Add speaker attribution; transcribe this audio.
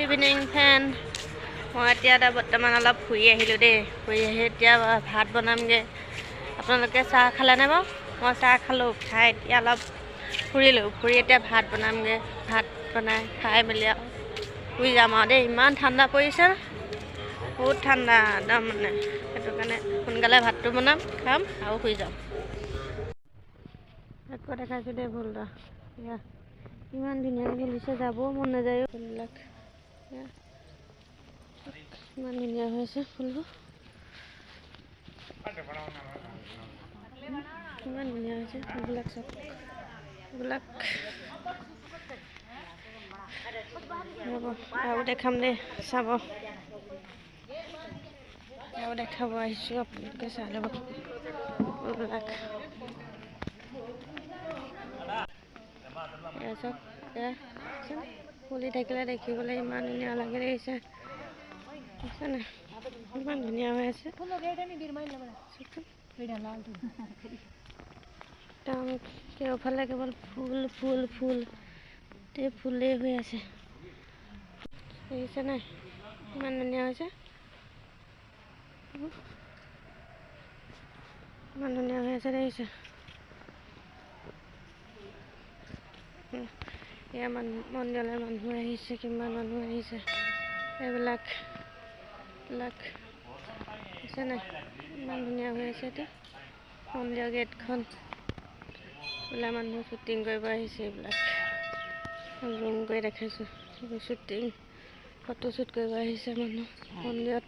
Speaker 1: Evening friend, মই এতিয়া বৰ্তমান অলপ ফুৰি আহিলোঁ দেই। ফুৰি আহি এতিয়া ভাত বনামগৈ। আপোনালোকে চাহ খালেনে বাৰু? মই চাহ খালোঁ, খাই এতিয়া অলপ ফুৰিলোঁ। ফুৰি এতিয়া ভাত বনামগৈ। ভাত বনাই খাই মেলি আৰু শুই যাম আৰু দেই। ইমান ঠাণ্ডা পৰিছে, বহুত ঠাণ্ডা একদম মানে। সেইটো কাৰণে সোনকালে ভাতটো বনাম, খাম আৰু শুই যাম। আকৌ দেখাইছোঁ দেই ফুলটা। ইমান ধুনীয়াকৈ ফুলিছে, যাবও মন নাযায় ফুলবিলাক। ইমান ধুনীয়া হৈছে ফুলবোৰ, ইমান ধুনীয়া হৈছে ফুলবিলাক চব। এইবিলাক আৰু দেখাম দেই, চাব। আৰু দেখাব আহিছোঁ, আপোনালোকে চাই ল'ব ফুলবিলাক। চব ফুলি থাকিলে দেখিবলৈ ইমান ধুনীয়া লাগে দেখিছে, বুজিছে নাই? ইমান ধুনীয়া হৈ আছে। একদম কেওফালে কেৱল ফুল ফুল ফুল, গোটেই ফুলেই হৈ আছে, দেখিছে নাই? ইমান ধুনীয়া হৈছে, ইমান ধুনীয়া হৈ আছে দেখিছে? এয়া মন্দিৰলৈ মানুহ আহিছে, কিমান মানুহ আহিছে। এইবিলাক আছে নাই? ইমান ধুনীয়া হৈ আছে। এতিয়া মন্দিৰৰ গেটখন বোলে মানুহ শ্বুটিং কৰিব আহিছে। এইবিলাক জুম কৰি দেখাইছোঁ, শ্বুটিং ফটোশ্বুট কৰিব আহিছে মানুহ মন্দিৰত।